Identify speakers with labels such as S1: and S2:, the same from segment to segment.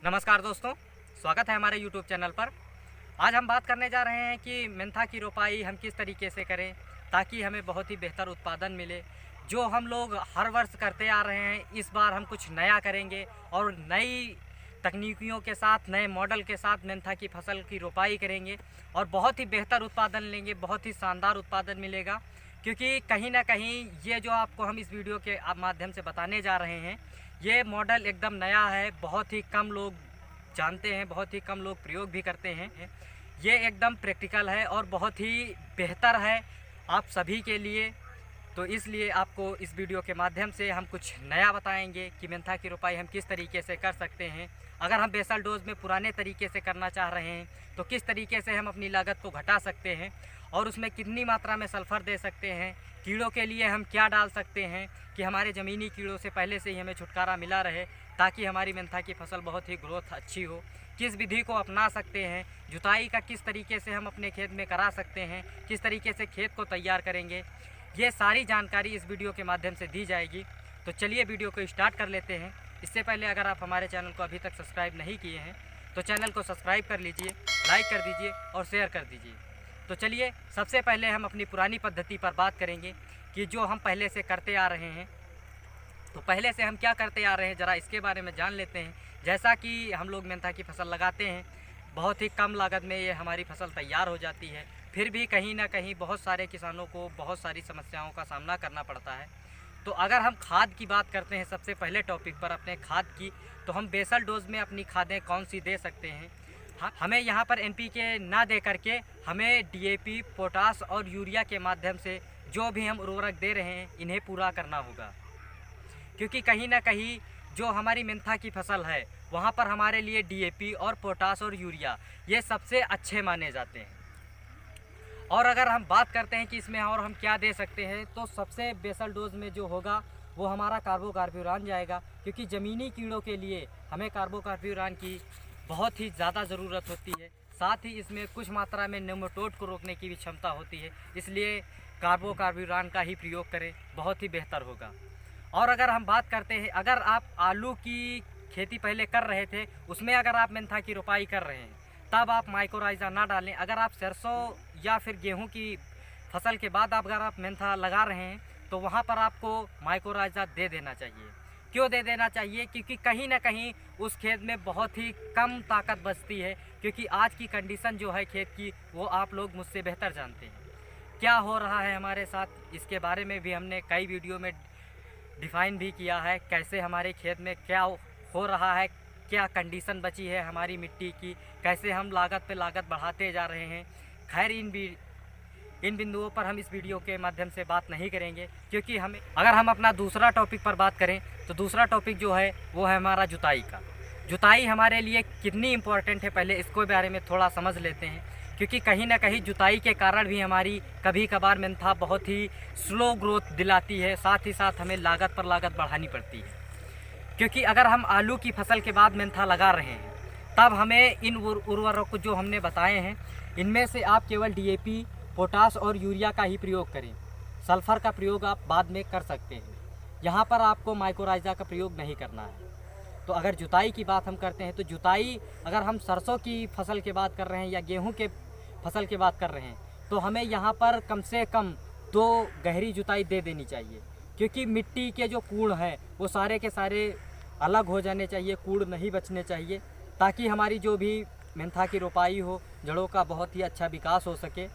S1: नमस्कार दोस्तों, स्वागत है हमारे YouTube चैनल पर। आज हम बात करने जा रहे हैं कि मेंथा की रोपाई हम किस तरीके से करें ताकि हमें बहुत ही बेहतर उत्पादन मिले। जो हम लोग हर वर्ष करते आ रहे हैं, इस बार हम कुछ नया करेंगे और नई तकनीकियों के साथ, नए मॉडल के साथ मेंथा की फसल की रोपाई करेंगे और बहुत ही बेहतर उत्पादन लेंगे, बहुत ही शानदार उत्पादन मिलेगा। क्योंकि कहीं ना कहीं ये जो आपको हम इस वीडियो के माध्यम से बताने जा रहे हैं, ये मॉडल एकदम नया है, बहुत ही कम लोग जानते हैं, बहुत ही कम लोग प्रयोग भी करते हैं। ये एकदम प्रैक्टिकल है और बहुत ही बेहतर है आप सभी के लिए। तो इसलिए आपको इस वीडियो के माध्यम से हम कुछ नया बताएंगे कि मेंथा की रोपाई हम किस तरीके से कर सकते हैं। अगर हम बेसल डोज में पुराने तरीके से करना चाह रहे हैं तो किस तरीके से हम अपनी लागत को घटा सकते हैं और उसमें कितनी मात्रा में सल्फ़र दे सकते हैं। कीड़ों के लिए हम क्या डाल सकते हैं कि हमारे ज़मीनी कीड़ों से पहले से ही हमें छुटकारा मिला रहे ताकि हमारी मेंथा की फसल बहुत ही ग्रोथ अच्छी हो। किस विधि को अपना सकते हैं, जुताई का किस तरीके से हम अपने खेत में करा सकते हैं, किस तरीके से खेत को तैयार करेंगे, ये सारी जानकारी इस वीडियो के माध्यम से दी जाएगी। तो चलिए वीडियो को स्टार्ट कर लेते हैं। इससे पहले अगर आप हमारे चैनल को अभी तक सब्सक्राइब नहीं किए हैं तो चैनल को सब्सक्राइब कर लीजिए, लाइक कर दीजिए और शेयर कर दीजिए। तो चलिए सबसे पहले हम अपनी पुरानी पद्धति पर बात करेंगे कि जो हम पहले से करते आ रहे हैं। तो पहले से हम क्या करते आ रहे हैं, ज़रा इसके बारे में जान लेते हैं। जैसा कि हम लोग मेंथा की फसल लगाते हैं, बहुत ही कम लागत में ये हमारी फसल तैयार हो जाती है। फिर भी कहीं ना कहीं बहुत सारे किसानों को बहुत सारी समस्याओं का सामना करना पड़ता है। तो अगर हम खाद की बात करते हैं सबसे पहले टॉपिक पर अपने खाद की, तो हम बेसल डोज में अपनी खादें कौन सी दे सकते हैं। हमें यहाँ पर NPK ना दे करके हमें DAP, पोटास और यूरिया के माध्यम से जो भी हम उर्वरक दे रहे हैं इन्हें पूरा करना होगा। क्योंकि कहीं ना कहीं जो हमारी मेंथा की फसल है वहाँ पर हमारे लिए DAP और पोटास और यूरिया ये सबसे अच्छे माने जाते हैं। और अगर हम बात करते हैं कि इसमें और हम क्या दे सकते हैं, तो सबसे बेसल डोज में जो होगा वो हमारा कार्बोकार्ब्यूरान जाएगा। क्योंकि ज़मीनी कीड़ों के लिए हमें कार्बोकार्ब्यूरान की बहुत ही ज़्यादा ज़रूरत होती है। साथ ही इसमें कुछ मात्रा में नेमाटोड को रोकने की भी क्षमता होती है, इसलिए कार्बोकार्ब्यूरान का ही प्रयोग करें, बहुत ही बेहतर होगा। और अगर हम बात करते हैं, अगर आप आलू की खेती पहले कर रहे थे, उसमें अगर आप मेंथा की रोपाई कर रहे हैं तब आप माइकोराइज़ा ना डालें। अगर आप सरसों या फिर गेहूं की फसल के बाद अगर आप मेंथा लगा रहे हैं तो वहां पर आपको माइकोराइज़ा दे देना चाहिए। क्यों दे देना चाहिए? क्योंकि कहीं ना कहीं उस खेत में बहुत ही कम ताकत बचती है। क्योंकि आज की कंडीशन जो है खेत की, वो आप लोग मुझसे बेहतर जानते हैं। क्या हो रहा है हमारे साथ, इसके बारे में भी हमने कई वीडियो में डिफ़ाइन भी किया है। कैसे हमारे खेत में क्या हो रहा है, क्या कंडीशन बची है हमारी मिट्टी की, कैसे हम लागत पे लागत बढ़ाते जा रहे हैं। खैर इन बिंदुओं पर हम इस वीडियो के माध्यम से बात नहीं करेंगे। क्योंकि अगर हम अपना दूसरा टॉपिक पर बात करें तो दूसरा टॉपिक जो है वो है हमारा जुताई का। जुताई हमारे लिए कितनी इम्पोर्टेंट है, पहले इसको बारे में थोड़ा समझ लेते हैं। क्योंकि कहीं ना कहीं जुताई के कारण भी हमारी कभी कभार मेंथा बहुत ही स्लो ग्रोथ दिलाती है। साथ ही साथ हमें लागत पर लागत बढ़ानी पड़ती है। क्योंकि अगर हम आलू की फसल के बाद मेंथा लगा रहे हैं तब हमें इन उर्वरक जो हमने बताए हैं इनमें से आप केवल DAP, पोटास और यूरिया का ही प्रयोग करें। सल्फ़र का प्रयोग आप बाद में कर सकते हैं। यहाँ पर आपको माइकोराइज़ा का प्रयोग नहीं करना है। तो अगर जुताई की बात हम करते हैं तो जुताई अगर हम सरसों की फसल के बाद कर रहे हैं या गेहूं के फसल के बाद कर रहे हैं तो हमें यहाँ पर कम से कम 2 गहरी जुताई दे देनी चाहिए। क्योंकि मिट्टी के जो कूड़ हैं वो सारे के सारे अलग हो जाने चाहिए, कूड़ नहीं बचने चाहिए, ताकि हमारी जो भी मेंथा की रोपाई हो, जड़ों का बहुत ही अच्छा विकास हो सके।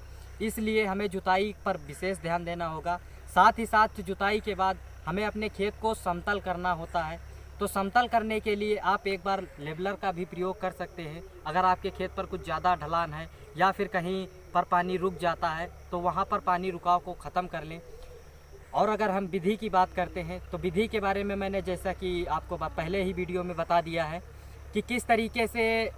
S1: इसलिए हमें जुताई पर विशेष ध्यान देना होगा। साथ ही साथ जुताई के बाद हमें अपने खेत को समतल करना होता है। तो समतल करने के लिए आप एक बार लेवलर का भी प्रयोग कर सकते हैं। अगर आपके खेत पर कुछ ज़्यादा ढलान है या फिर कहीं पर पानी रुक जाता है तो वहाँ पर पानी रुकाव को ख़त्म कर लें। और अगर हम विधि की बात करते हैं तो विधि के बारे में मैंने जैसा कि आपको पहले ही वीडियो में बता दिया है कि किस तरीके से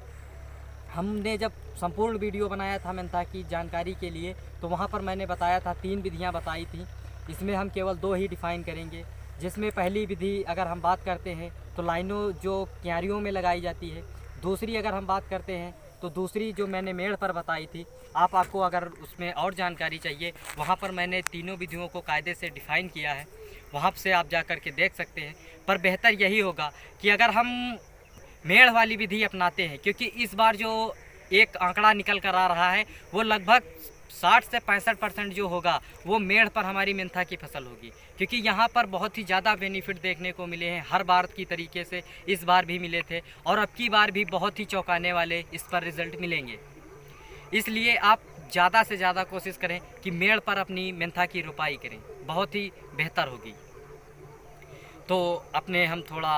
S1: हमने जब संपूर्ण वीडियो बनाया था मेंथा की जानकारी के लिए, तो वहाँ पर मैंने बताया था 3 विधियाँ बताई थी। इसमें हम केवल 2 ही डिफ़ाइन करेंगे। जिसमें पहली विधि अगर हम बात करते हैं तो लाइनों जो क्यारियों में लगाई जाती है। दूसरी अगर हम बात करते हैं तो दूसरी जो मैंने मेड़ पर बताई थी, आपको अगर उसमें और जानकारी चाहिए वहाँ पर मैंने तीनों विधियों को कायदे से डिफ़ाइन किया है, वहाँ से आप जा कर के देख सकते हैं। पर बेहतर यही होगा कि अगर हम मेड़ वाली विधि अपनाते हैं, क्योंकि इस बार जो एक आंकड़ा निकल कर आ रहा है वो लगभग 60 से 65% जो होगा वो मेड़ पर हमारी मेंथा की फसल होगी, क्योंकि यहाँ पर बहुत ही ज़्यादा बेनिफिट देखने को मिले हैं। हर बार की तरीके से इस बार भी मिले थे और अब की बार भी बहुत ही चौंकाने वाले इस पर रिज़ल्ट मिलेंगे। इसलिए आप ज़्यादा से ज़्यादा कोशिश करें कि मेड़ पर अपनी मेंथा की रोपाई करें, बहुत ही बेहतर होगी। तो अपने हम थोड़ा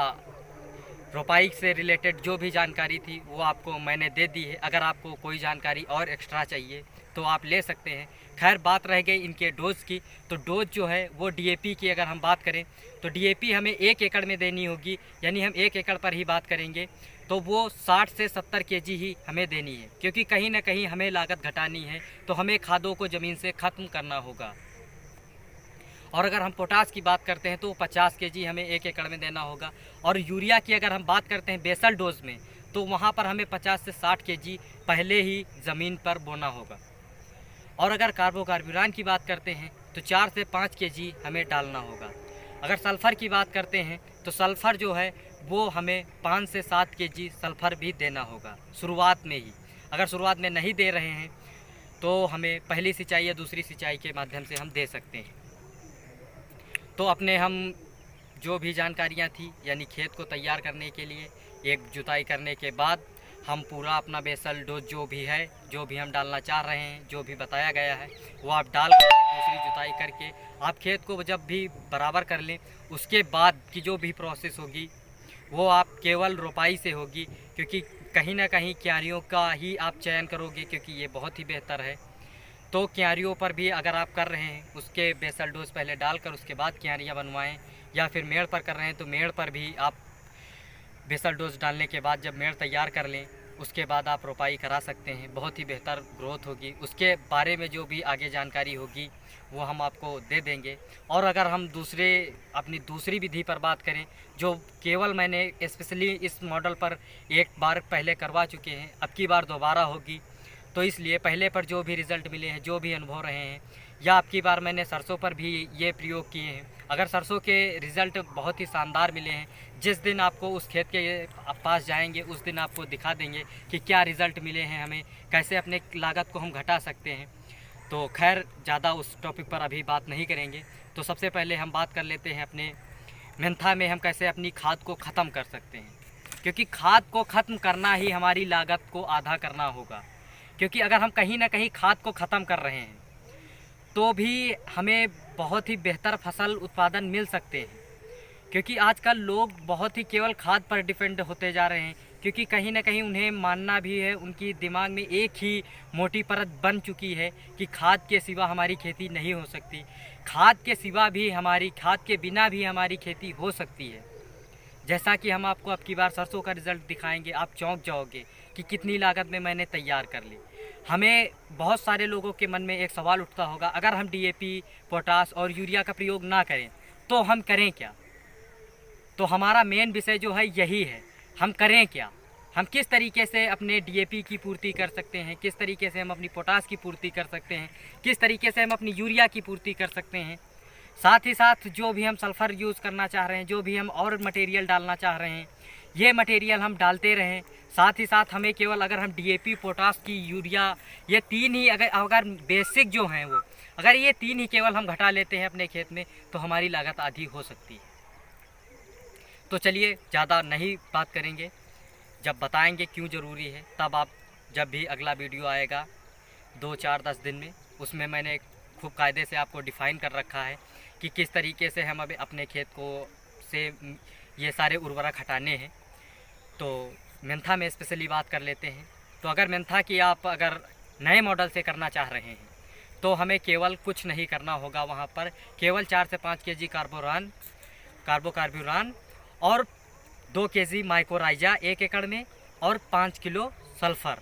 S1: रोपाई से रिलेटेड जो भी जानकारी थी वो आपको मैंने दे दी है। अगर आपको कोई जानकारी और एक्स्ट्रा चाहिए तो आप ले सकते हैं। खैर, बात रह गई इनके डोज़ की, तो डोज़ जो है वो डीएपी की अगर हम बात करें तो डीएपी हमें 1 एकड़ में देनी होगी, यानी हम 1 एकड़ पर ही बात करेंगे तो वो 60 से 70 केजी ही हमें देनी है, क्योंकि कहीं ना कहीं हमें लागत घटानी है, तो हमें खादों को ज़मीन से ख़त्म करना होगा। और अगर हम पोटास की बात करते हैं तो 50 केजी हमें 1 एकड़ में देना होगा। और यूरिया की अगर हम बात करते हैं बेसल डोज में, तो वहाँ पर हमें 50 से 60 केजी पहले ही ज़मीन पर बोना होगा। और अगर कार्बोकार्बोरान की बात करते हैं तो 4 से 5 केजी हमें डालना होगा। अगर सल्फ़र की बात करते हैं तो सल्फ़र जो है वो हमें 5 से 7 केजी सल्फ़र भी देना होगा शुरुआत में ही। अगर शुरुआत में नहीं दे रहे हैं तो हमें पहली सिंचाई या दूसरी सिंचाई के माध्यम से हम दे सकते हैं। तो अपने हम जो भी जानकारियाँ थी, यानी खेत को तैयार करने के लिए एक जुताई करने के बाद हम पूरा अपना बेसल डोज जो भी है, जो भी हम डालना चाह रहे हैं, जो भी बताया गया है वो आप डाल करके दूसरी जुताई करके आप खेत को जब भी बराबर कर लें, उसके बाद की जो भी प्रोसेस होगी वो आप केवल रोपाई से होगी, क्योंकि कहीं ना कहीं क्यारियों का ही आप चयन करोगे, क्योंकि ये बहुत ही बेहतर है। तो क्यारियों पर भी अगर आप कर रहे हैं उसके बेसल डोज पहले डालकर उसके बाद क्यारियाँ बनवाएं, या फिर मेड़ पर कर रहे हैं तो मेड़ पर भी आप बेसल डोज डालने के बाद जब मेड़ तैयार कर लें उसके बाद आप रोपाई करा सकते हैं। बहुत ही बेहतर ग्रोथ होगी। उसके बारे में जो भी आगे जानकारी होगी वो हम आपको दे देंगे। और अगर हम अपनी दूसरी विधि पर बात करें, जो केवल मैंने स्पेशली इस मॉडल पर एक बार पहले करवा चुके हैं, अब की बार दोबारा होगी, तो इसलिए पहले पर जो भी रिज़ल्ट मिले हैं, जो भी अनुभव रहे हैं, या अब की बार मैंने सरसों पर भी ये प्रयोग किए हैं। अगर सरसों के रिज़ल्ट बहुत ही शानदार मिले हैं, जिस दिन आपको उस खेत के पास जाएंगे उस दिन आपको दिखा देंगे कि क्या रिज़ल्ट मिले हैं हमें, कैसे अपने लागत को हम घटा सकते हैं। तो खैर, ज़्यादा उस टॉपिक पर अभी बात नहीं करेंगे। तो सबसे पहले हम बात कर लेते हैं अपने मेंथा में हम कैसे अपनी खाद को ख़त्म कर सकते हैं, क्योंकि खाद को ख़त्म करना ही हमारी लागत को आधा करना होगा। क्योंकि अगर हम कहीं ना कहीं खाद को ख़त्म कर रहे हैं तो भी हमें बहुत ही बेहतर फसल उत्पादन मिल सकते हैं, क्योंकि आजकल लोग बहुत ही केवल खाद पर डिपेंड होते जा रहे हैं, क्योंकि कहीं ना कहीं उन्हें मानना भी है, उनकी दिमाग में एक ही मोटी परत बन चुकी है कि खाद के सिवा हमारी खेती नहीं हो सकती, खाद के बिना भी हमारी खेती हो सकती है। जैसा कि हम आपको अब की बार सरसों का रिज़ल्ट दिखाएंगे, आप चौंक जाओगे कि कितनी लागत में मैंने तैयार कर ली। हमें बहुत सारे लोगों के मन में एक सवाल उठता होगा, अगर हम डीएपी, पोटास और यूरिया का प्रयोग ना करें तो हम करें क्या। तो हमारा मेन विषय जो है यही है, हम करें क्या, हम किस तरीके से अपने डीएपी की पूर्ति कर सकते हैं, किस तरीके से हम अपनी पोटास की पूर्ति कर सकते हैं, किस तरीके से हम अपनी यूरिया की पूर्ति कर सकते हैं। साथ ही साथ जो भी हम सल्फ़र यूज़ करना चाह रहे हैं, जो भी हम और मटेरियल डालना चाह रहे हैं, ये मटेरियल हम डालते रहें। साथ ही साथ हमें केवल अगर हम डीएपी, पोटास की, यूरिया, ये 3 ही अगर बेसिक जो हैं वो अगर ये 3 ही केवल हम घटा लेते हैं अपने खेत में तो हमारी लागत आधी हो सकती है। तो चलिए ज़्यादा नहीं बात करेंगे, जब बताएंगे क्यों ज़रूरी है तब आप जब भी अगला वीडियो आएगा 2, 4, 10 दिन में, उसमें मैंने खूब कायदे से आपको डिफ़ाइन कर रखा है कि किस तरीके से हम अभी अपने खेत को से ये सारे उर्वरक हटाने हैं। तो मेंथा में स्पेशली बात कर लेते हैं। तो अगर मेंथा की आप अगर नए मॉडल से करना चाह रहे हैं तो हमें केवल कुछ नहीं करना होगा, वहाँ पर केवल 4 से 5 केजी कार्बोकार्बोरान और 2 केजी माइकोराइजा 1 एकड़ में और 5 किलो सल्फ़र,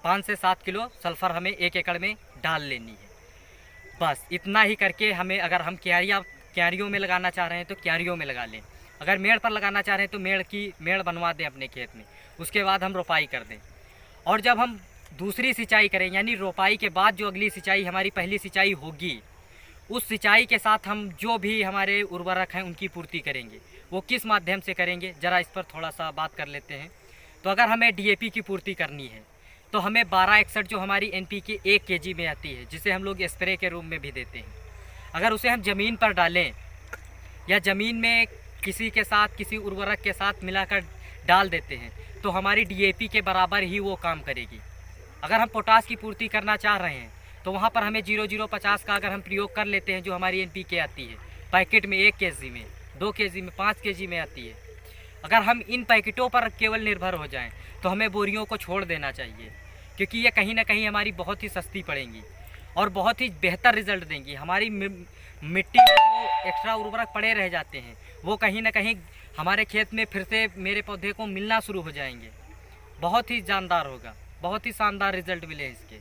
S1: 5 से 7 किलो सल्फ़र हमें 1 एकड़ में डाल लेनी है। बस इतना ही करके हमें, अगर हम क्यारियों में लगाना चाह रहे हैं तो क्यारियों में लगा लें, अगर मेड़ पर लगाना चाह रहे हैं तो मेड़ बनवा दें अपने खेत में, उसके बाद हम रोपाई कर दें। और जब हम दूसरी सिंचाई करें, यानी रोपाई के बाद जो अगली सिंचाई हमारी पहली सिंचाई होगी, उस सिंचाई के साथ हम जो भी हमारे उर्वरक हैं उनकी पूर्ति करेंगे। वो किस माध्यम से करेंगे, ज़रा इस पर थोड़ा सा बात कर लेते हैं। तो अगर हमें डीएपी की पूर्ति करनी है तो हमें 1261 जो हमारी एनपीके 1 केजी में आती है, जिसे हम लोग स्प्रे के रूप में भी देते हैं, अगर उसे हम ज़मीन पर डालें या ज़मीन में किसी के साथ किसी उर्वरक के साथ मिलाकर डाल देते हैं तो हमारी डीएपी के बराबर ही वो काम करेगी। अगर हम पोटास की पूर्ति करना चाह रहे हैं तो वहाँ पर हमें 0050 का अगर हम प्रयोग कर लेते हैं, जो हमारी एनपीके आती है पैकेट में 1 केजी में, 2 केजी में, 5 केजी में आती है, अगर हम इन पैकेटों पर केवल निर्भर हो जाएं तो हमें बोरियों को छोड़ देना चाहिए, क्योंकि ये कहीं ना कहीं हमारी बहुत ही सस्ती पड़ेंगी और बहुत ही बेहतर रिज़ल्ट देंगी। हमारी मिट्टी में जो एक्स्ट्रा उर्वरक पड़े रह जाते हैं वो कहीं ना कहीं हमारे खेत में फिर से मेरे पौधे को मिलना शुरू हो जाएंगे। बहुत ही जानदार होगा, बहुत ही शानदार रिज़ल्ट मिले इसके।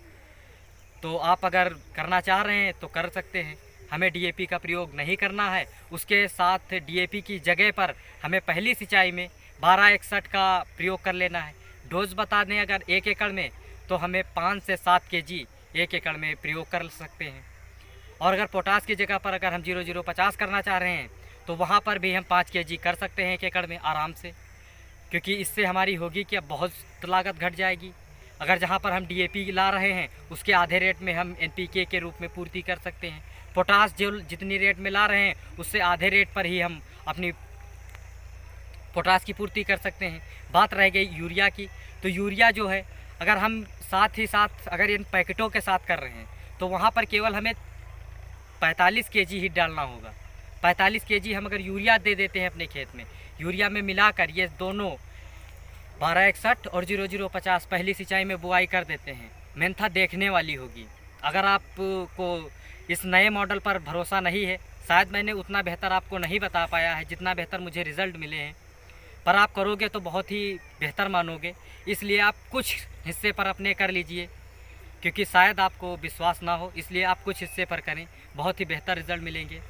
S1: तो आप अगर करना चाह रहे हैं तो कर सकते हैं। हमें डीएपी का प्रयोग नहीं करना है, उसके साथ डीएपी की जगह पर हमें पहली सिंचाई में 1261 का प्रयोग कर लेना है। डोज बता दें, अगर 1 एकड़ में तो हमें 5 से 7 केजी 1 एकड़ में प्रयोग कर सकते हैं। और अगर पोटास की जगह पर अगर हम 0050 करना चाह रहे हैं तो वहाँ पर भी हम 5 केजी कर सकते हैं 1 एकड़ में आराम से, क्योंकि इससे हमारी होगी कि अब बहुत लागत घट जाएगी। अगर जहाँ पर हम डीएपी ला रहे हैं उसके आधे रेट में हम एनपीके के रूप में पूर्ति कर सकते हैं। पोटास जो जितनी रेट में ला रहे हैं उससे आधे रेट पर ही हम अपनी पोटास की पूर्ति कर सकते हैं। बात रह गई यूरिया की, तो यूरिया जो है अगर हम साथ ही साथ अगर इन पैकेटों के साथ कर रहे हैं तो वहाँ पर केवल हमें 45 केजी ही डालना होगा। 45 केजी हम अगर यूरिया दे देते हैं अपने खेत में, यूरिया में मिलाकर ये दोनों 1261 और 0050 पहली सिंचाई में बुआई कर देते हैं, मेंथा देखने वाली होगी। अगर आपको इस नए मॉडल पर भरोसा नहीं है, शायद मैंने उतना बेहतर आपको नहीं बता पाया है जितना बेहतर मुझे रिज़ल्ट मिले हैं, पर आप करोगे तो बहुत ही बेहतर मानोगे। इसलिए आप कुछ हिस्से पर अपने कर लीजिए, क्योंकि शायद आपको विश्वास ना हो, इसलिए आप कुछ हिस्से पर करें, बहुत ही बेहतर रिज़ल्ट मिलेंगे।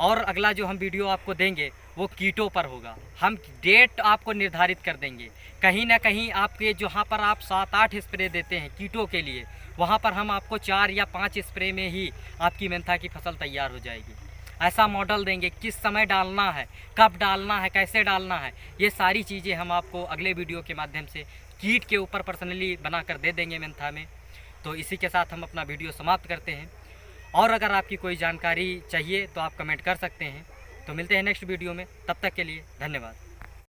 S1: और अगला जो हम वीडियो आपको देंगे वो कीटों पर होगा। हम डेट आपको निर्धारित कर देंगे, कहीं ना कहीं आपके जहाँ पर आप 7-8 स्प्रे देते हैं कीटों के लिए, वहाँ पर हम आपको 4 या 5 स्प्रे में ही आपकी मेंथा की फसल तैयार हो जाएगी। ऐसा मॉडल देंगे, किस समय डालना है, कब डालना है, कैसे डालना है, ये सारी चीज़ें हम आपको अगले वीडियो के माध्यम से कीट के ऊपर पर्सनली बनाकर दे देंगे मेंथा में। तो इसी के साथ हम अपना वीडियो समाप्त करते हैं। और अगर आपकी कोई जानकारी चाहिए तो आप कमेंट कर सकते हैं। तो मिलते हैं नेक्स्ट वीडियो में, तब तक के लिए धन्यवाद।